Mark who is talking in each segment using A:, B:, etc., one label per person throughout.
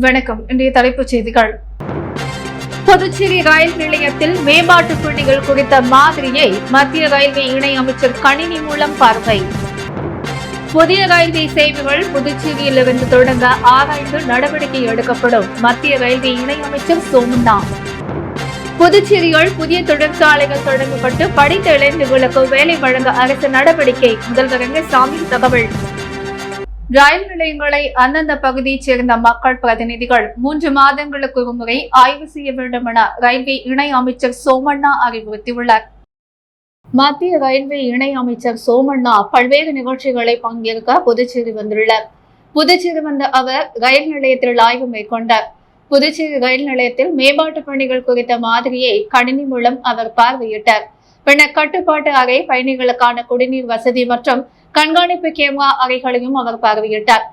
A: வணக்கம். இன்றைய தலைப்புச் செய்திகள். புதுச்சேரி ரயில் நிலையத்தில் மேம்பாட்டு பணிகள் குறித்த மாதிரியை மத்திய ரயில்வே இணை அமைச்சர் கணினி மூலம் பார்வை. புதிய ரயில்வே சேவைகள் புதுச்சேரியிலிருந்து தொடங்க ஆராய்ந்து நடவடிக்கை எடுக்கப்படும் மத்திய ரயில்வே இணை அமைச்சர் சோமண்ணா. புதுச்சேரியில் புதிய தொழிற்சாலைகள் தொடங்கப்பட்டு படித்த இளைஞர்களுக்கு வேலை வழங்க அரசு நடவடிக்கை. முதல்வர் ரங்கசாமி தகவல். ரயில் நிலையங்களை அந்தந்த பகுதியைச் சேர்ந்த மக்கள் பிரதிநிதிகள் 3 மாதங்களுக்கு ஒருமுறை ஆய்வு செய்ய வேண்டும் என ரயில்வே இணை அமைச்சர் சோமண்ணா அறிவுறுத்தியுள்ளார். மத்திய ரயில்வே இணை அமைச்சர் சோமண்ணா பல்வேறு நிகழ்ச்சிகளை பங்கேற்க புதுச்சேரி வந்துள்ளார். புதுச்சேரி வந்த அவர் ரயில் நிலையத்தில் ஆய்வு மேற்கொண்டார். புதுச்சேரி ரயில் நிலையத்தில் மேம்பாட்டு பணிகள் குறித்த மாதிரியை கணினி மூலம் அவர் பார்வையிட்டார். பின்னர் கட்டுப்பாட்டு அறை, பயணிகளுக்கான குடிநீர் வசதி மற்றும் கண்காணிப்பு கேமரா அறைகளையும் அவர் பார்வையிட்டார்.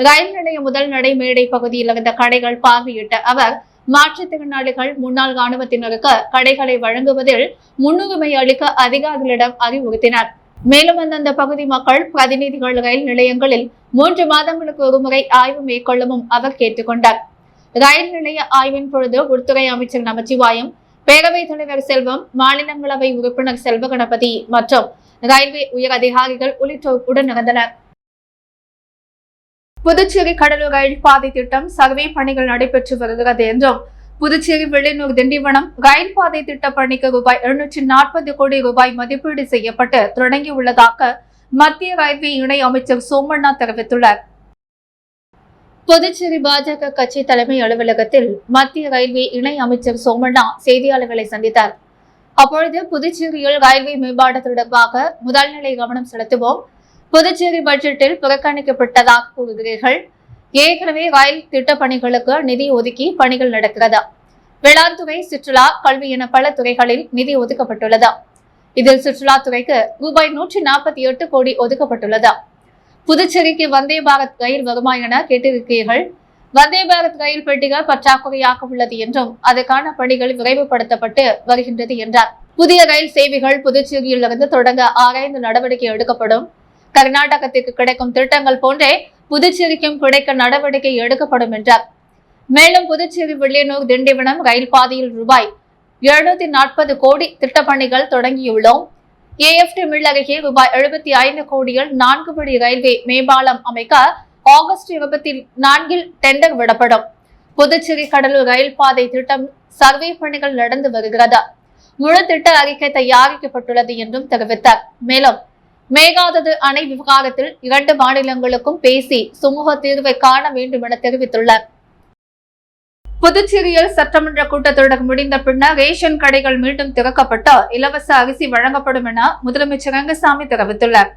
A: ரயில் நிலைய முதல் நடைமேடை பகுதியில் இருந்த கடைகள் பார்வையிட்ட அவர் மாற்றுத்திறனாளிகள், முன்னாள் ராணுவத்தினருக்கு கடைகளை வழங்குவதில் முன்னுரிமை அளிக்க அதிகாரிகளிடம் அறிவுறுத்தினார். மேலும் அந்தந்த பகுதி மக்கள் பிரதிநிதிகள் ரயில் நிலையங்களில் 3 மாதங்களுக்கு ஒருமுறை ஆய்வு மேற்கொள்ளவும் அவர் கேட்டுக்கொண்டார். ரயில் நிலைய ஆய்வின் பொழுது உள்துறை அமைச்சர் நமச்சிவாயம், பேரவைத் தலைவர் செல்வம், மாநிலங்களவை உறுப்பினர் செல்வ கணபதி மற்றும் ரயில்வே உயர் அதிகாரிகள் உள்ளிட்டோர் உடனிருந்தனர். புதுச்சேரி கடலூர் ரயில் பாதை திட்டம் சர்வே பணிகள் நடைபெற்று வருகிறது என்றும், புதுச்சேரி வெள்ளியனூர் திண்டிவனம் ரயில் பாதை திட்ட பணிக்கு ரூபாய் 740 கோடி ரூபாய் மதிப்பீடு செய்யப்பட்டு தொடங்கியுள்ளதாக மத்திய ரயில்வே இணை அமைச்சர் சோமண்ணா தெரிவித்துள்ளார். புதுச்சேரி பாஜக கட்சி தலைமை அலுவலகத்தில் மத்திய ரயில்வே இணை அமைச்சர் சோமண்ணா செய்தியாளர்களை சந்தித்தார். அப்பொழுது புதுச்சேரியில் ரயில்வே மேம்பாடு தொடர்பாக முதல்நிலை கவனம் செலுத்துவோம். புதுச்சேரி பட்ஜெட்டில் புறக்கணிக்கப்பட்டதாக கூறுகிறீர்கள். ஏற்கனவே ரயில் திட்ட பணிகளுக்கு நிதி ஒதுக்கி பணிகள் நடக்கிறதா? வேளாண் துறை, சுற்றுலா, கல்வி என பல துறைகளில் நிதி ஒதுக்கப்பட்டுள்ளதா? இதில் சுற்றுலாத்துறைக்கு ரூபாய் 148 கோடி ஒதுக்கப்பட்டுள்ளதா? புதுச்சேரிக்கு வந்தே பாரத் ரயில் வருமா என கேட்டிருக்கிறீர்கள். வந்தே பாரத் ரயில் பெட்டிகள் பற்றாக்குறையாக உள்ளது என்றும் அதற்கான பணிகள் விரைவுபடுத்தப்பட்டு வருகின்றது என்றார். புதிய ரயில் சேவைகள் புதுச்சேரியிலிருந்து தொடங்க ஆராய்ந்து நடவடிக்கை எடுக்கப்படும். கர்நாடகத்திற்கு கிடைக்கும் திட்டங்கள் போன்றே புதுச்சேரிக்கும் கிடைக்க நடவடிக்கை எடுக்கப்படும் என்றார். மேலும் புதுச்சேரி வெள்ளியனூர் திண்டிவனம் ரயில் பாதையில் ரூபாய் 740 கோடி திட்டப்பணிகள் தொடங்கியுள்ளோம். AFT மில் அருகே ரூபாய் 75 கோடியில் 4 வழி ரயில்வே மேம்பாலம் அமைக்க ஆகஸ்ட் 24 டெண்டர் விடப்படும். புதுச்சேரி கடலூர் ரயில் பாதை திட்டம் சர்வே பணிகள் நடந்து வருகிறது. முழு திட்ட அறிக்கை தயாரிக்கப்பட்டுள்ளது என்றும் தெரிவித்தார். மேலும் மேகாதது அணை விவகாரத்தில் 2 மாநிலங்களுக்கும் பேசி சுமூக தீர்வை காண வேண்டும் என தெரிவித்துள்ளார். புதுச்சேரியில் சட்டமன்ற கூட்டத்தொடர் முடிந்த பின்னர் ரேஷன் கடைகள் மீண்டும் திறக்கப்பட்டு இலவச அரிசி வழங்கப்படும் என முதலமைச்சர் ரங்கசாமி தெரிவித்துள்ளார்.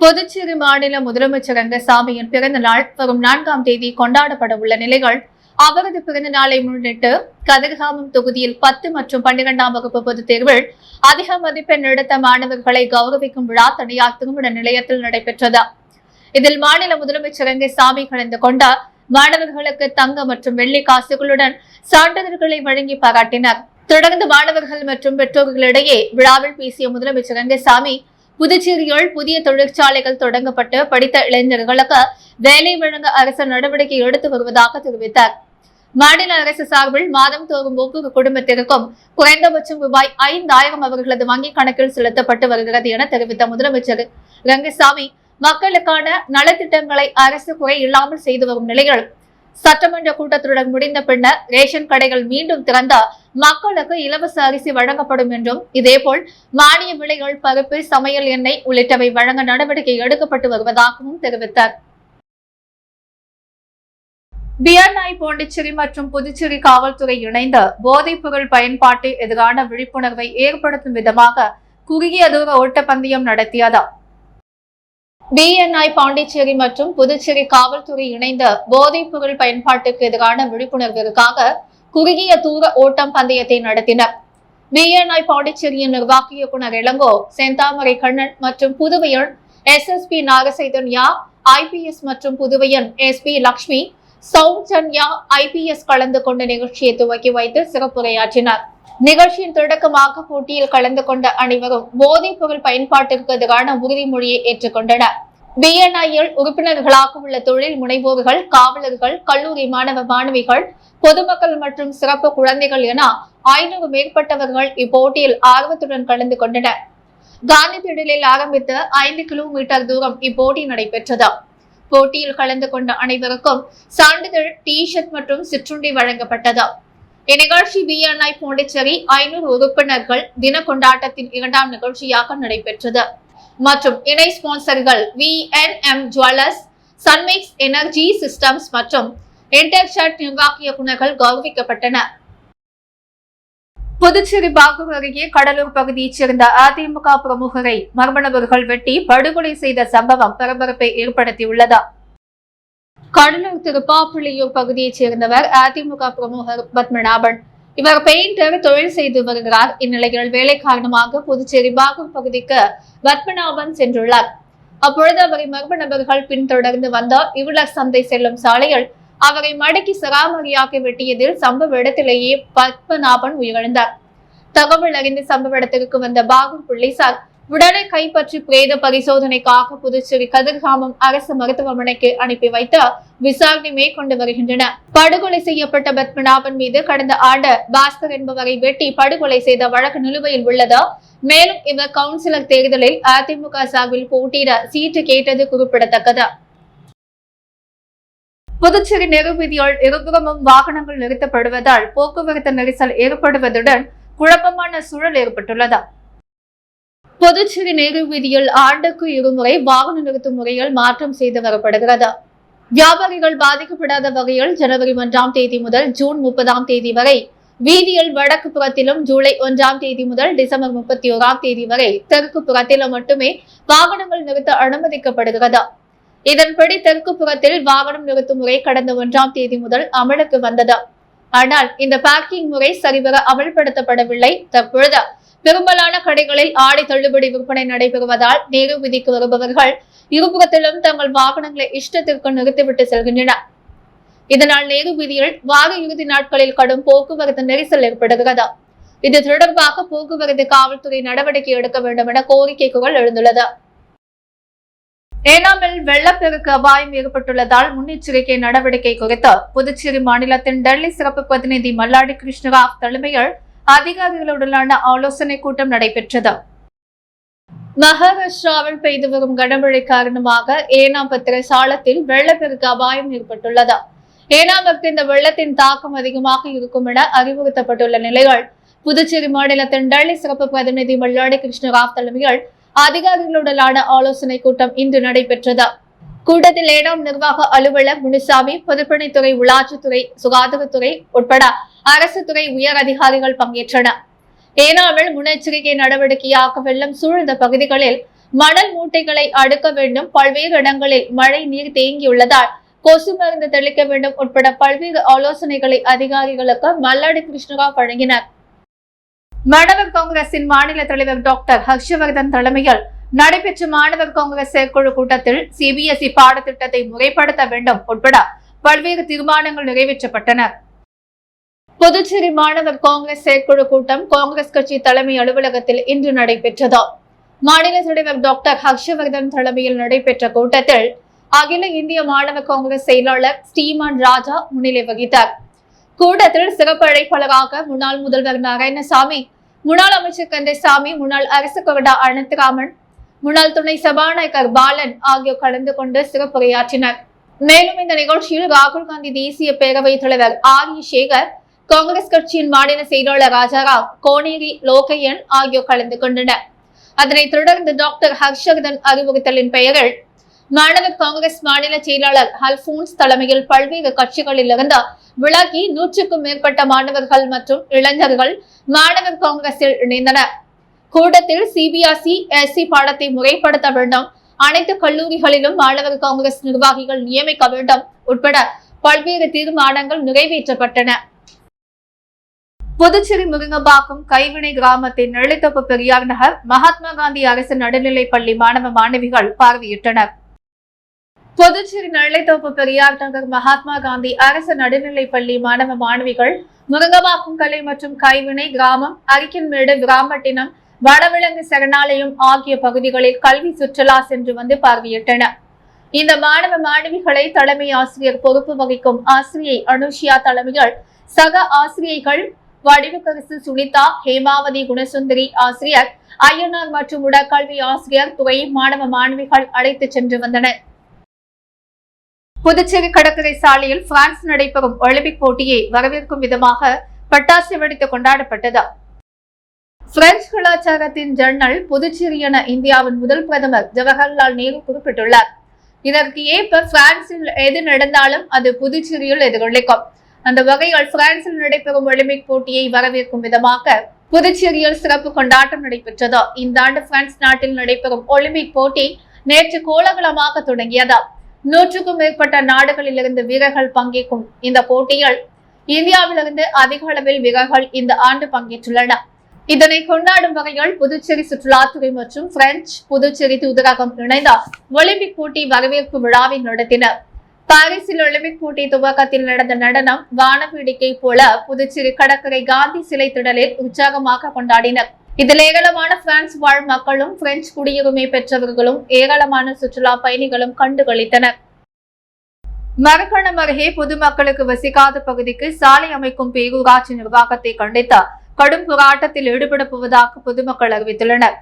A: புதுச்சேரி மாநில முதலமைச்சர் ரங்கசாமியின் பிறந்த நாள் வரும் 4ஆம் தேதி கொண்டாடப்பட உள்ள நிலையில் அவரது பிறந்த நாளை முன்னிட்டு கதிர்காமம் தொகுதியில் 10 மற்றும் 12ஆம் வகுப்பு பொதுத் தேர்வில் அதிக மதிப்பெண் எடுத்த மாணவர்களை கௌரவிக்கும் விழா தனியார் திருமண நிலையத்தில் நடைபெற்றது. இதில் மாநில முதலமைச்சர் ரங்கசாமி கலந்து கொண்ட மாணவர்களுக்கு தங்க மற்றும் வெள்ளி காசுகளுடன் சான்றிதழ்களை வழங்கி பாராட்டினார். தொடர்ந்து மாணவர்கள் மற்றும் பெற்றோர்களிடையே விழாவில் பேசிய முதலமைச்சர் ரங்கசாமி, புதுச்சேரியில் புதிய தொழிற்சாலைகள் தொடங்கப்பட்டு படித்த இளைஞர்களுக்கு வேலை வழங்க அரசு நடவடிக்கை எடுத்து வருவதாக தெரிவித்தார். மாநில அரசு சார்பில் மாதம் தோறும் ஒவ்வொரு குடும்பத்திற்கும் குறைந்தபட்சம் ரூபாய் 5000 அவர்களது வங்கிக் கணக்கில் செலுத்தப்பட்டு வருகிறது என தெரிவித்த முதலமைச்சர் ரங்கசாமி, மக்களுக்கான நலத்திட்டங்களை அரசு குறை இல்லாமல் செய்து வரும் நிலையில் சட்டமன்ற கூட்டத்தொடர் முடிந்த பின்னர் ரேஷன் கடைகள் மீண்டும் திறந்த மக்களுக்கு இலவச அரிசி வழங்கப்படும் என்றும், இதேபோல் மானிய விலைகள், பருப்பு, சமையல் எண்ணெய் உள்ளிட்டவை வழங்க நடவடிக்கை எடுக்கப்பட்டு வருவதாகவும் தெரிவித்தார். BNI பாண்டிச்சேரி மற்றும் புதுச்சேரி காவல்துறை இணைந்து போதைப் பொருள் பயன்பாட்டில் எதிரான விழிப்புணர்வை ஏற்படுத்தும் விதமாக குறுகிய தூர ஓட்டப்பந்தயம் நடத்தியது. BNI பாண்டிச்சேரி மற்றும் புதுச்சேரி காவல்துறை இணைந்து போதைப் பொருள் பயன்பாட்டுக்கு எதிரான விழிப்புணர்விற்காக குறுகிய தூர ஓட்டம் பந்தயத்தை நடத்தினர். BNI பாண்டிச்சேரியின் நிர்வாக இயக்குநர் இளங்கோ, செந்தாமரை கண்ணன் மற்றும் புதுவையின் SSP நாகசைதன்யா IPS மற்றும் புதுவையின் SP லட்சுமி சௌஜன்யா IPS கலந்து கொண்ட நிகழ்ச்சியை துவக்கி வைத்து சிறப்புரையாற்றினார். நிகழ்ச்சியின் தொடக்கமாக போட்டியில் கலந்து கொண்ட அனைவரும் போதைப் பொருள் பயன்பாட்டிற்கு எதிரான உறுதிமொழியை ஏற்றுக்கொண்டனர். BNIயில் உறுப்பினர்களாக உள்ள தொழில் முனைவோர்கள், காவலர்கள், கல்லூரி மாணவ மாணவிகள், பொதுமக்கள் மற்றும் சிறப்பு குழந்தைகள் என 500 மேற்பட்டவர்கள் இப்போட்டியில் ஆர்வத்துடன் கலந்து கொண்டனர். காந்தி திடலில் ஆரம்பித்து 5 கிலோமீட்டர் தூரம் இப்போட்டி நடைபெற்றது. போட்டியில் கலந்து கொண்ட அனைவருக்கும் சான்றிதழ், டி-ஷர்ட் மற்றும் சிற்றுண்டி வழங்கப்பட்டது. இந்நிகழ்ச்சி BNI பாண்டிச்சேரி 500 உறுப்பினர்கள் தின கொண்டாட்டத்தின் 2ஆம் நிகழ்ச்சியாக நடைபெற்றது மற்றும் இணை ஸ்பான்சர்கள் VNM ஜுவல்லர்ஸ், சன்மிக்ஸ் எனர்ஜி சிஸ்டம்ஸ் மற்றும் இன்டர்ஷாட் நிர்வாக இயக்குநர்கள் கௌரவிக்கப்பட்டனர். புதுச்சேரி பாகூர் அருகே கடலூர் பகுதியைச் சேர்ந்த அதிமுக பிரமுகரை மர்ம நபர்கள் வெட்டி படுகொலை செய்த சம்பவம் பரபரப்பை ஏற்படுத்தியுள்ளது. கடலூர் திருப்பாப்புலியூர் பகுதியைச் சேர்ந்தவர் அதிமுக பிரமுகர் பத்மநாபன். இவர் பெயிண்டர் தொழில் செய்து வருகிறார். இந்நிலையில் வேலை காரணமாக புதுச்சேரி பாகூர் பகுதிக்கு பத்மநாபன் சென்றுள்ளார். அப்பொழுது அவரை மர்ம நபர்கள் பின்தொடர்ந்து வந்த இவுலர் சந்தை செல்லும் சாலையில் அவரை மடக்கி சராமரியாக வெட்டியதில் சம்பவ இடத்திலேயே பத்மநாபன் உயிரிழந்தார். தகவல் அறிந்து சம்பவ இடத்திற்கு வந்த பாகூர் போலீசார் உடலை கைப்பற்றி பிரேத பரிசோதனைக்காக புதுச்சேரி கதிர்காமம் அரசு மருத்துவமனைக்கு அனுப்பி வைத்து விசாரணை மேற்கொண்டு வருகின்றனர். படுகொலை செய்யப்பட்ட பத்மநாபன் மீது கடந்த ஆண்டு பாஸ்கர் என்பவரை வெட்டி படுகொலை செய்த வழக்கு நிலுவையில் உள்ளது. மேலும் இவர் கவுன்சிலர் தேர்தலில் அதிமுக சார்பில் போட்டியிட சீட்டு கேட்டது குறிப்பிடத்தக்கது. புதுச்சேரி நெரு வீதியில் இருபுறமும் வாகனங்கள் நிறுத்தப்படுவதால் போக்குவரத்து நெரிசல் ஏற்படுவதுடன் குழப்பமான சூழல் ஏற்பட்டுள்ளது. புதுச்சேரி நெரு வீதியில் ஆண்டுக்கு 2 முறை வாகன நிறுத்தும் முறையில் மாற்றம் செய்து வரப்படுகிறது. வியாபாரிகள் பாதிக்கப்படாத வகையில் ஜனவரி 1ஆம் தேதி முதல் ஜூன் 30ஆம் தேதி வரை வீதியில் வடக்கு புறத்திலும், ஜூலை 1ஆம் தேதி முதல் டிசம்பர் 31ஆம் தேதி வரை தெற்கு புறத்திலும் மட்டுமே வாகனங்கள் நிறுத்த அனுமதிக்கப்படுகிறது. இதன்படி தெற்கு புறத்தில் வாகனம் நிறுத்தும் முறை கடந்த 1ஆம் தேதி முதல் அமலுக்கு வந்தது. ஆனால் இந்த பார்க்கிங் முறை சரிவர அமல்படுத்தப்படவில்லை. தற்பொழுது பெரும்பாலான கடைகளில் ஆடை தள்ளுபடி விற்பனை நடைபெறுவதால் நேரு வீதிக்கு வருபவர்கள் இருபுறத்திலும் தங்கள் வாகனங்களை இஷ்டத்திற்கு நிறுத்திவிட்டு செல்கின்றனர். இதனால் நேரு வீதியில் வார இறுதி நாட்களில் கடும் போக்குவரத்து நெரிசல் ஏற்படுகிறது. இது தொடர்பாக போக்குவரத்து காவல்துறை நடவடிக்கை எடுக்க வேண்டும் என கோரிக்கை குரல் எழுந்துள்ளது. ஏனாமில் வெள்ளப்பெருக்கு அபாயம் ஏற்பட்டுள்ளதால் முன்னெச்சரிக்கை நடவடிக்கை குறித்து புதுச்சேரி மாநிலத்தின் டெல்லி சிறப்பு பிரதிநிதி மல்லாடி கிருஷ்ணராவ் தலைமையில் அதிகாரிகளுடனான ஆலோசனை கூட்டம் நடைபெற்றது. மகாராஷ்டிராவில் பெய்து வரும் கனமழை காரணமாக ஏனாம் பத்திர சாலத்தில் வெள்ளப்பெருக்கு அபாயம் ஏற்பட்டுள்ளது. ஏனாமிற்கு இந்த வெள்ளத்தின் தாக்கம் அதிகமாக இருக்கும் என அறிவுறுத்தப்பட்டுள்ள நிலையில் புதுச்சேரி மாநிலத்தின் டெல்லி சிறப்பு பிரதிநிதி மல்லாடி கிருஷ்ணராவ் தலைமையில் அதிகாரிகளுடனான ஆலோசனை கூட்டம் இன்று நடைபெற்றது. கூட்டத்தில் ஏனாம் நிர்வாக அலுவலர் முனுசாமி, பொதுப்பணித்துறை, உள்ளாட்சித்துறை, சுகாதாரத்துறை உட்பட அரசு துறை உயர் அதிகாரிகள் பங்கேற்றனர். ஏனாமில் முன்னெச்சரிக்கை நடவடிக்கையாக வெள்ளம் சூழ்ந்த பகுதிகளில் மணல் மூட்டைகளை அடுக்க வேண்டும், பல்வேறு இடங்களில் மழை நீர் தேங்கியுள்ளதால் கொசு மருந்து தெளிக்க வேண்டும் உட்பட பல்வேறு ஆலோசனைகளை அதிகாரிகளுக்கு மல்லாடி கிருஷ்ணராவ் வழங்கினர். மாணவர் காங்கிரசின் மாநில தலைவர் டாக்டர் ஹர்ஷவர்தன் தலைமையில் நடைபெற்ற மாணவர் காங்கிரஸ் செயற்குழு கூட்டத்தில் CBSE பாடத்திட்டத்தை முறைப்படுத்த வேண்டும் உட்பட பல்வேறு தீர்மானங்கள் நிறைவேற்றப்பட்டன. புதுச்சேரி மாணவர் காங்கிரஸ் செயற்குழு கூட்டம் காங்கிரஸ் கட்சி தலைமை அலுவலகத்தில் இன்று நடைபெற்றது. மாநில தலைவர் டாக்டர் ஹர்ஷவர்தன் தலைமையில் நடைபெற்ற கூட்டத்தில் அகில இந்திய மாணவர் காங்கிரஸ் செயலாளர் ஸ்ரீமான் ராஜா முன்னிலை வகித்தார். கூட்டத்தில் சிறப்பு அழைப்பாளராக முன்னாள் முதல்வர் நாராயணசாமி, முன்னாள் அமைச்சர் கந்தசாமி, முன்னாள் அரசு கொறடா அனந்தராமன், முன்னாள் துணை சபாநாயகர் பாலன் ஆகியோர் கலந்து கொண்டு சிறப்புரையாற்றினர். மேலும் இந்த நிகழ்ச்சியில் ராகுல் காந்தி தேசிய பேரவைத் தலைவர் ஆர். சேகர், காங்கிரஸ் கட்சியின் மாநில செயலாளர் ராஜாராவ், கோனேரி லோகையன் ஆகியோர் கலந்து கொண்டனர். அதனைத் தொடர்ந்து டாக்டர் ஹர்ஷவர்தன் அறிவுறுத்தலின் பெயரில் மாணவர் காங்கிரஸ் மாநில செயலாளர் அல்போன்ஸ் தலைமையில் பல்வேறு கட்சிகளில் இருந்து விலகி 100க்கும் மேற்பட்ட மாணவர்கள் மற்றும் இளைஞர்கள் மாணவர் காங்கிரஸில் இணைந்தனர். கூட்டத்தில் CBSE SC பாடத்தை முறைப்படுத்த வேண்டும், அனைத்து கல்லூரிகளிலும் மாணவர் காங்கிரஸ் நிர்வாகிகள் நியமிக்க வேண்டும் உட்பட பல்வேறு தீர்மானங்கள் நிறைவேற்றப்பட்டன. புதுச்சேரி முருங்கம்பாக்கம் கைவினை கிராமத்தின் நெல்லித்தோப்பு பெரியார் நகர் மகாத்மா காந்தி அரசு நடுநிலைப் பள்ளி மாணவ மாணவிகள் பார்வையிட்டனர். புதுச்சேரி நெல்லித்தோப்பு பெரியார் நகர் மகாத்மா காந்தி அரசு நடுநிலைப் பள்ளி மாணவ மாணவிகள் முருங்கம்பாக்கம் கலை மற்றும் கைவினை கிராமம், அரிக்கன்மேடு, கிராமட்டினம், வடவிலங்கு சரணாலயம் ஆகிய பகுதிகளில் கல்வி சுற்றுலா சென்று வந்து பார்வையிட்டனர். இந்த மாணவ மாணவிகளை தலைமை ஆசிரியர் பொறுப்பு வகிக்கும் ஆசிரியை அனுஷியா தலைமையில் சக ஆசிரியைகள் வடிவக்கரசு சுனிதா, ஹேமாவதி, குணசுந்தரி ஆசிரியர் ஐயனார் மற்றும் உடற்கல்வி ஆசிரியர் துறை மாணவ மாணவிகள் அழைத்துச் சென்று வந்தனர். புதுச்சேரி கடற்கரை சாலையில் பிரான்ஸ் நடைபெறும் ஒலிம்பிக் போட்டியை வரவேற்கும் விதமாக பட்டாசு வெடித்து கொண்டாடப்பட்டது. பிரெஞ்சு கலாச்சாரத்தின் ஜன்னல் புதுச்சேரி என இந்தியாவின் முதல் பிரதமர் ஜவஹர்லால் நேரு குறிப்பிட்டுள்ளார். இதற்கு ஏற்ப பிரான்சில் எது நடந்தாலும் அது புதுச்சேரியில் எதிரொலிக்கும். அந்த வகையில் பிரான்சில் நடைபெறும் ஒலிம்பிக் போட்டியை வரவேற்கும் விதமாக புதுச்சேரியில் சிறப்பு கொண்டாட்டம் நடைபெற்றது. இந்த ஆண்டு பிரான்ஸ் நாட்டில் நடைபெறும் ஒலிம்பிக் போட்டி நேற்று கோலாகலமாக தொடங்கியது. 100க்கும் மேற்பட்ட நாடுகளிலிருந்து வீரர்கள் பங்கேற்கும் இந்த போட்டியில் இந்தியாவிலிருந்து அதிக அளவில் வீரர்கள் இந்த ஆண்டு பங்கேற்றுள்ளனர். இதனை கொண்டாடும் வகையில் புதுச்சேரி சுற்றுலாத்துறை மற்றும் பிரெஞ்சு புதுச்சேரி தூதரகம் இணைந்த ஒலிம்பிக் போட்டி வரவேற்பு விழாவை நடத்தினர். பாரிஸில் ஒலிம்பிக் போட்டி துவக்கத்தில் நடந்த நடனம் வானவேடிக்கை போல புதுச்சேரி கடற்கரை காந்தி சிலை திடலில் உற்சாகமாக கொண்டாடினர். இதில் ஏராளமான பிரான்ஸ் வாழ் மக்களும் பிரெஞ்சு குடியுரிமை பெற்றவர்களும் ஏராளமான சுற்றுலா பயணிகளும் கண்டுகளித்தனர். மரக்கணம் அருகே பொதுமக்களுக்கு வசிக்காத பகுதிக்கு சாலை அமைக்கும் பேரூராட்சி நிர்வாகத்தை கண்டித்து கடும் போராட்டத்தில் ஈடுபட போவதாக பொதுமக்கள் அறிவித்துள்ளனர்.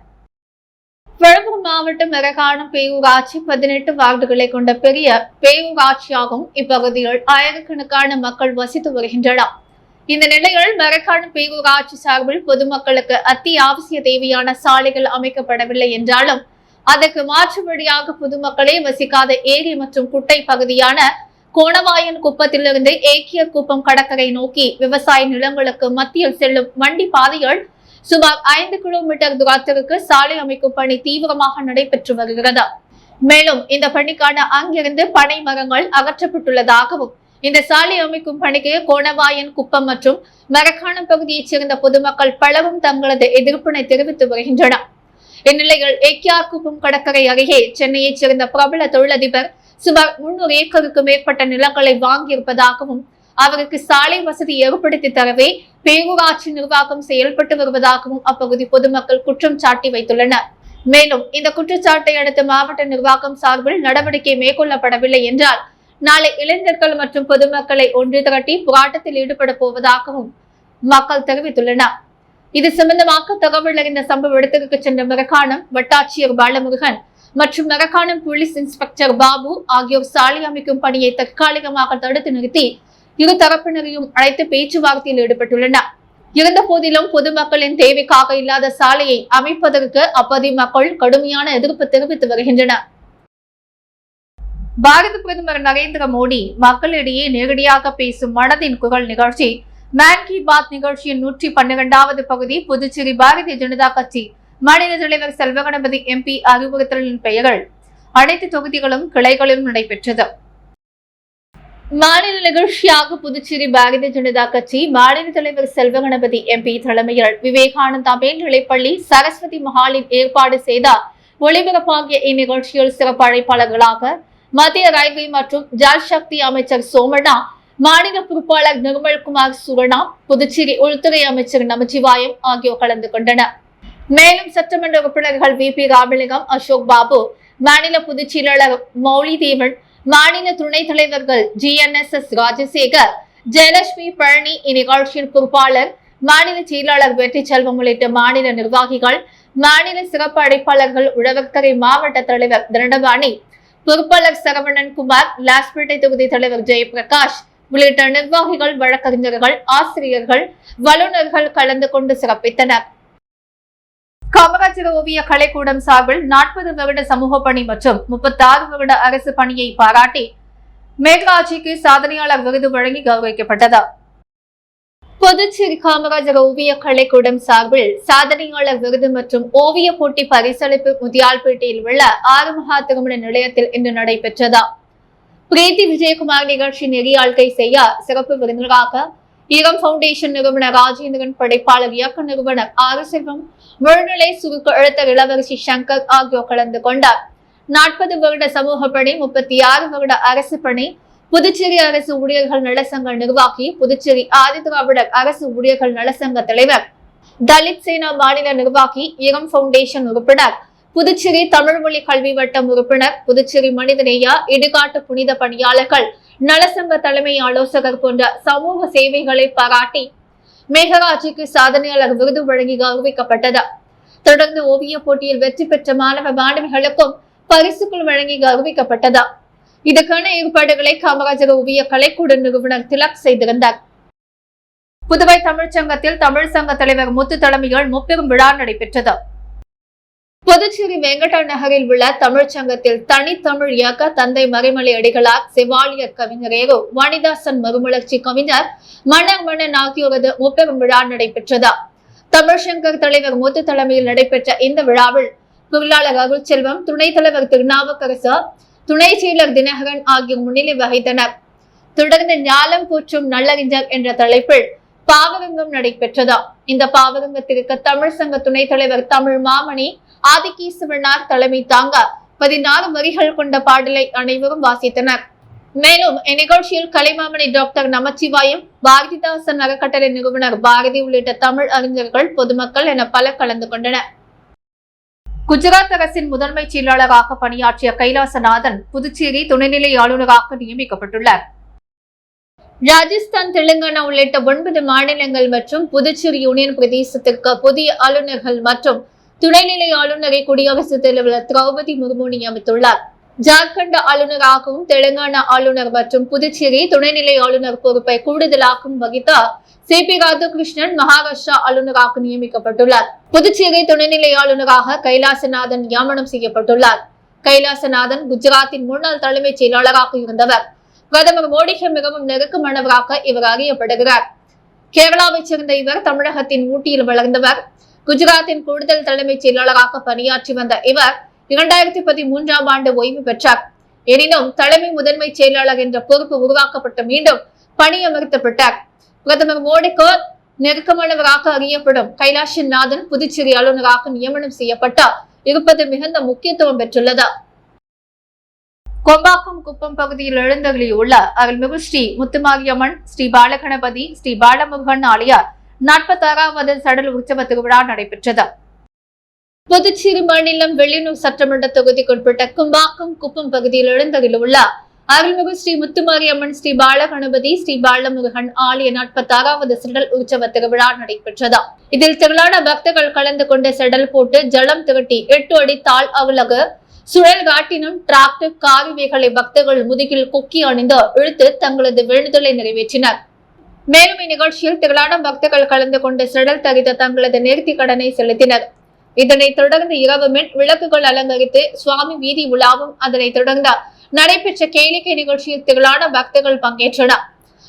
A: விழுப்புரம் மாவட்டம் மரக்காணம் பேரூராட்சி 18 வார்டுகளை கொண்ட பெரிய பேரூராட்சியாகும். இப்பகுதியில் ஆயிரக்கணக்கான மக்கள் வசித்து வருகின்றனர். இந்த நிலையில் மரக்காணம் பேரூராட்சி சார்பில் பொதுமக்களுக்கு அத்தியாவசிய தேவையான சாலைகள் அமைக்கப்படவில்லை என்றாலும் அதற்கு மாற்றுவழியாக பொதுமக்களே வசிக்காத ஏரி மற்றும் குட்டை பகுதியான கோணவாயன் குப்பத்திலிருந்து ஏக்கியர் குப்பம் கடற்கரை நோக்கி விவசாய நிலங்களுக்கு மத்தியில் செல்லும் வண்டி பாதைகள் சுமார் 5 கிலோமீட்டர் தூரத்திற்கு சாலை அமைக்கும் பணி தீவிரமாக நடைபெற்று வருகிறது. மேலும் இந்த பணிக்கான அங்கிருந்து பனை மரங்கள் அகற்றப்பட்டுள்ளதாகவும் இந்த சாலை அமைக்கும் பணிக்கு கோணவாயன் குப்பம் மற்றும் மரக்காணம் பகுதியைச் சேர்ந்த பொதுமக்கள் பலரும் தங்களது எதிர்ப்பினை தெரிவித்து வருகின்றனர். இந்நிலையில் ஏக்கியார் குப்பம் கடற்கரை அருகே சென்னையைச் சேர்ந்த பிரபல தொழிலதிபர் சுமார் 300 ஏக்கருக்கு மேற்பட்ட நிலங்களை வாங்கியிருப்பதாகவும் அவருக்கு சாலை வசதி ஏற்படுத்தி தரவே பேரூராட்சி நிர்வாகம் செயல்பட்டு வருவதாகவும் அப்பகுதி பொதுமக்கள் குற்றம் சாட்டி வைத்துள்ளனர். மேலும் இந்த குற்றச்சாட்டை அடுத்து மாவட்ட நிர்வாகம் சார்பில் நடவடிக்கை மேற்கொள்ளப்படவில்லை என்றால் நாளை இளைஞர்கள் மற்றும் பொதுமக்களை ஒன்று திரட்டி போராட்டத்தில் ஈடுபட போவதாகவும் மக்கள் தெரிவித்துள்ளனர். இது சம்பந்தமாக தகவல் அறிந்த சம்பவ இடத்திற்கு சென்ற மரக்காணம் வட்டாட்சியர் பாலமுருகன் மற்றும் மரக்காணம் போலீஸ் இன்ஸ்பெக்டர் பாபு ஆகியோர் சாலை அமைக்கும் பணியை தற்காலிகமாக தடுத்து நிறுத்தி இரு தரப்பினரையும் அழைத்து பேச்சுவார்த்தையில் ஈடுபட்டுள்ளனர். இருந்த போதிலும் பொதுமக்களின் தேவைக்காக இல்லாத சாலையை அமைப்பதற்கு அப்பகுதி மக்கள் கடுமையான எதிர்ப்பு தெரிவித்து வருகின்றனர். பாரத பிரதமர் நரேந்திர மோடி மக்களிடையே நேரடியாக பேசும் மனதின் குரல் நிகழ்ச்சி மேன் கி பாத் நிகழ்ச்சியின் 112வது பகுதி புதுச்சேரி பாரதிய ஜனதா கட்சி மாநில தலைவர் செல்வகணபதி MP அறிவுறுத்தலின் பெயர்கள் அனைத்து தொகுதிகளும் கிளைகளிலும் நடைபெற்றது. மாநில நிகழ்ச்சியாக புதுச்சேரி பாரதிய ஜனதா கட்சி மாநில தலைவர் செல்வகணபதி MP தலைமையில் விவேகானந்தா மேல்நிலைப்பள்ளி சரஸ்வதி மஹாலில் ஏற்பாடு செய்த ஒளிபரப்பாகிய இந்நிகழ்ச்சியில் சிறப்பு அழைப்பாளர்களாக மத்திய ரயில்வே மற்றும் ஜல் சக்தி அமைச்சர் சோமண்ணா, மாநில பொறுப்பாளர் நிர்மல்குமார் சுவர்ணா, புதுச்சேரி உள்துறை அமைச்சர் நமச்சிவாயம் ஆகியோர் கலந்து கொண்டனர். மேலும் சட்டமன்ற உறுப்பினர்கள் VP ராமலிங்கம், அசோக் பாபு, மாநில பொதுச் செயலாளர் மௌலி தேவன், மாநில துணைத் தலைவர்கள் GNSS ராஜசேகர், ஜெயலட்சுமி, பழனி, இந்நிகழ்ச்சியின் பொறுப்பாளர் மாநில செயலாளர் வெற்றி செல்வம் உள்ளிட்ட மாநில நிர்வாகிகள், மாநில சிறப்பு அழைப்பாளர்கள், உழவர்கரை மாவட்ட தலைவர் தண்டபாணி, பொறுப்பாளர் சரவணன் குமார், லாஸ்பேட்டை தொகுதி தலைவர் ஜெயபிரகாஷ் உள்ளிட்ட நிர்வாகிகள், வழக்கறிஞர்கள், ஆசிரியர்கள், வல்லுநர்கள் கலந்து கொண்டு சிறப்பித்தனர். காமராஜர் ஓவிய கலைக்கூடம் சார்பில் 40 வருட சமூக பணி மற்றும் 36 வருட அரசு பணியை பாராட்டி மேகராஜிக்கு சாதனையாளர் விருது வழங்கி கௌரவிக்கப்பட்டது. புதுச்சேரி காமராஜர் ஓவிய கலைக்கூடம் சார்பில் சாதனையாளர் விருது மற்றும் ஓவிய போட்டி பரிசளிப்பு முதியால்பேட்டையில் உள்ள ஆறுமுகா திருமண நிலையத்தில் இன்று நடைபெற்றது. பிரீத்தி விஜயகுமார் நிகழ்ச்சி நெறியாழ்கை செய்ய சிறப்பு விருந்தினராக ஈரம் பவுண்டேஷன் நிறுவனர் ராஜேந்திரன், படைப்பாளர் இயக்க நிறுவனர் ஆறுசெல்வம், முழுநிலை சுருக்க எழுத்த இளவரசி சங்கர் ஆகியோர் கலந்து கொண்டார். 40 வருட சமூக பணி, 36 வருட அரசு பணி, புதுச்சேரி அரசு ஊழியர்கள் நலசங்க நிர்வாகி, புதுச்சேரி ஆதிதிராவிடர் அரசு ஊழியர்கள் நலசங்க தலைவர், தலித் சேனா மாநில நிர்வாகி, ஈரம் பவுண்டேஷன் உறுப்பினர், புதுச்சேரி தமிழ் மொழி கல்வி வட்டம் உறுப்பினர், புதுச்சேரி மனிதநேய இடுகாட்டு புனித பணியாளர்கள் நலசங்க தலைமை ஆலோசகர் போன்ற சமூக சேவைகளை பாராட்டி மேகராஜுக்கு சாதனையாளர் விருது வழங்கி கௌரவிக்கப்பட்டது. தொடர்ந்து ஓவிய போட்டியில் வெற்றி பெற்ற மாணவிகளுக்கும் பரிசுகள் வழங்கி கௌரவிக்கப்பட்டது. இதற்கான ஏற்பாடுகளை காமராஜர் ஓவிய கலைக்கூட நிறுவனர் திலக் செய்திருந்தார். புதுவை தமிழ்ச்சங்கத்தில் தமிழ் சங்க தலைவர் முத்து தலைமையில் முப்பெரும் விழா நடைபெற்றது. புதுச்சேரி வெங்கடா நகரில் உள்ள தமிழ்ச்சங்கத்தில் தனித்தமிழ் இயக்க தந்தை மறைமலை அடிகளார், செவாலியர் கவிஞர் ஏரோ வாணிதாசன், மறுமலர்ச்சி கவிஞர் மன்னன் ஆகியோரது முப்பெரும் விழா நடைபெற்றது. தமிழ்சங்கர் தலைவர் முத்து தலைமையில் நடைபெற்ற இந்த விழாவில் பொருளாளர் அருள்செல்வம், துணைத் தலைவர் திருநாவுக்கரசு, துணை செயலர் தினகரன் ஆகியோர் முன்னிலை வகித்தனர். தொடர்ந்து ஞாலம் போற்றும் நல்லறிஞர் என்ற தலைப்பில் பாவரங்கம் நடைபெற்றது. இந்த பாவரங்கத்திற்கு தமிழ் சங்க துணைத் தலைவர் தமிழ் மாமணி ஆதிகேசவனார் தலைமை தாங்க 16 வரிகள் கொண்ட பாடலை அனைவரும் வாசித்தனர். மேலும் இந்நிகழ்ச்சியில் கலைமாமணி டாக்டர் நமச்சிவாயம், பாரதிதாசன் அறக்கட்டளை நிறுவனர் பாரதி உள்ளிட்ட தமிழ் அறிஞர்கள், பொதுமக்கள் என பலர் கலந்து கொண்டனர். குஜராத் அரசின் முதன்மை செயலாளராக பணியாற்றிய கைலாசநாதன் புதுச்சேரி துணைநிலை ஆளுநராக நியமிக்கப்பட்டுள்ளார். ராஜஸ்தான், தெலுங்கானா உள்ளிட்ட 9 மாநிலங்கள் மற்றும் புதுச்சேரி யூனியன் பிரதேசத்திற்கு புதிய ஆளுநர்கள் மற்றும் துணைநிலை ஆளுநரை குடியரசுத் தலைவர் திரௌபதி முர்மு நியமித்துள்ளார். ஜார்க்கண்ட் ஆளுநராகவும், தெலுங்கானா ஆளுநர் மற்றும் புதுச்சேரி துணைநிலை ஆளுநர் பொறுப்பை கூடுதலாகவும் வகித்த சி.பி. ராதாகிருஷ்ணன் மகாராஷ்டிரா ஆளுநராக நியமிக்கப்பட்டுள்ளார். புதுச்சேரி துணைநிலை ஆளுநராக கைலாசநாதன் நியமனம் செய்யப்பட்டுள்ளார். கைலாசநாதன் குஜராத்தின் முன்னாள் தலைமைச் செயலாளராக இருந்தவர். பிரதமர் மோடிக்கு மிகவும் நெருக்கமானவராக இவர் அறியப்படுகிறார். கேரளாவைச் சேர்ந்த இவர் தமிழகத்தின் ஊட்டியில் வளர்ந்தவர். குஜராத்தின் கூடுதல் தலைமைச் செயலாளராக பணியாற்றி வந்த இவர் 2013ஆம் ஆண்டு ஓய்வு பெற்றார். எனினும் தலைமை முதன்மை செயலாளர் என்ற பொறுப்பு உருவாக்கப்பட்டு மீண்டும் பணியமர்த்தப்பட்டார். பிரதமர் மோடிக்கு நெருக்கமானவராக அறியப்படும் கைலாசநாதன் புதுச்சேரி ஆளுநராக நியமனம் செய்யப்பட்டார் இருப்பது மிகுந்த முக்கியத்துவம் பெற்றுள்ளது. கொம்பாக்கம் குப்பம் பகுதியில் எழுந்தருளியுள்ள அருள்மிகு ஸ்ரீ முத்துமாரியம்மன், ஸ்ரீ பாலகணபதி, ஸ்ரீ பாலமுருகன் ஆலய 46வது சடல் உற்சவ திருவிழா நடைபெற்றது. புதுச்சேரி மாநிலம் வெள்ளியனூர் சட்டமன்ற தொகுதிக்குட்பட்ட கும்பாக்கம் குப்பம் பகுதியில் எழுந்தருளியுள்ள அருள்மிகு ஸ்ரீ முத்துமாரியம்மன், ஸ்ரீ பாலகணபதி, ஸ்ரீ பாலமுருகன் ஆலய 46வது சடல் உற்சவ திருவிழா நடைபெற்றது. இதில் திரளான பக்தர்கள் கலந்து கொண்டு செடல் போட்டு ஜலம் திரட்டி 8 அடி தாள் அவுலகு சுழல் காட்டினும் டிராக்டர் காரிவைகளை பக்தர்கள் முதுகில் கொக்கி அணிந்து இழுத்து தங்களது வேண்டுதலை நிறைவேற்றினர். மேலும் இந்நிகழ்ச்சியில் திரளான பக்தர்கள் கலந்து கொண்டு செடல் தரித்த தங்களது நேர்த்தி கடனை செலுத்தினர். இதனைத் தொடர்ந்து இரவு மின் விளக்குகள் அலங்கரித்து சுவாமி வீதி உலாவும். அதனைத் தொடர்ந்து நடைபெற்ற கேளிக்கை நிகழ்ச்சியில் திரளான பக்தர்கள் பங்கேற்றனர்.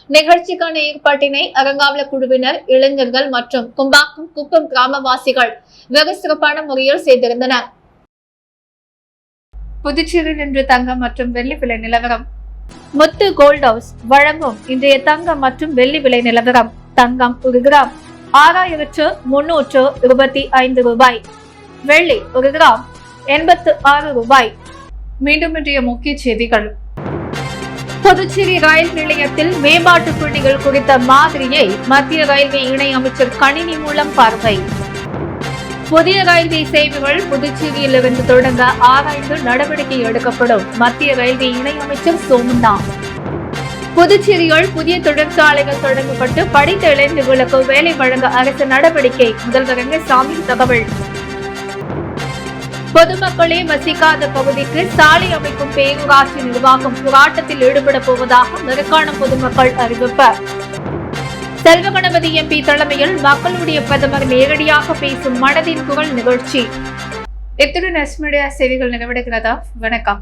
A: நிகழ்ச்சிக்கான ஏற்பாட்டினை அறங்காவல குழுவினர், இளைஞர்கள் மற்றும் கும்பாக்கம் குப்பம் கிராமவாசிகள் வெகு சிறப்பான முறையில் செய்திருந்தனர். புதுச்சேரியில் இன்று தங்கம் மற்றும் வெள்ளி விலை நிலவரம். முத்து கோல்ட் ஹவுஸ் வழங்கும் இன்றைய தங்கம் மற்றும் வெள்ளி விலை நிலவரம். தங்கம் 1 கிராம் 6325 ரூபாய். வெள்ளி 1 கிராம் 86 ரூபாய். மீண்டும் இன்றைய முக்கிய செய்திகள். புதுச்சேரி ரயில் நிலையத்தில் மேம்பாட்டு பணிகள் குறித்த மாதிரியை மத்திய ரயில்வே இணை அமைச்சர் கணினி மூலம் பார்வை. புதிய ரயில்வே சேவைகள் புதுச்சேரியிலிருந்து தொடங்க ஆராய்ந்து நடவடிக்கை எடுக்கப்படும். மத்திய ரயில்வே இணை அமைச்சர் சோமண்ணா. புதுச்சேரியில் புதிய தொழிற்சாலைகள் தொடங்கப்பட்டு படித்த இளைஞர்களுக்கு வேலை வழங்க அரசு நடவடிக்கை. முதல்வர் ரங்கசாமி தகவல். பொதுமக்களே வசிக்காத பகுதிக்கு சாலை அமைக்கும் பேரூராட்சி நிர்வாகம் போராட்டத்தில் ஈடுபட போவதாக மரக்காணம் பொதுமக்கள் அறிவிப்பு. செல்வகணபதி எம்பி தலைமையில் மக்களுடைய பிரதமர் நேரடியாக பேசும் மனதின் குரல் நிகழ்ச்சி. இத்துடன் எஸ் மீடியா செய்திகள் நிறைவடைகிறதா? வணக்கம்.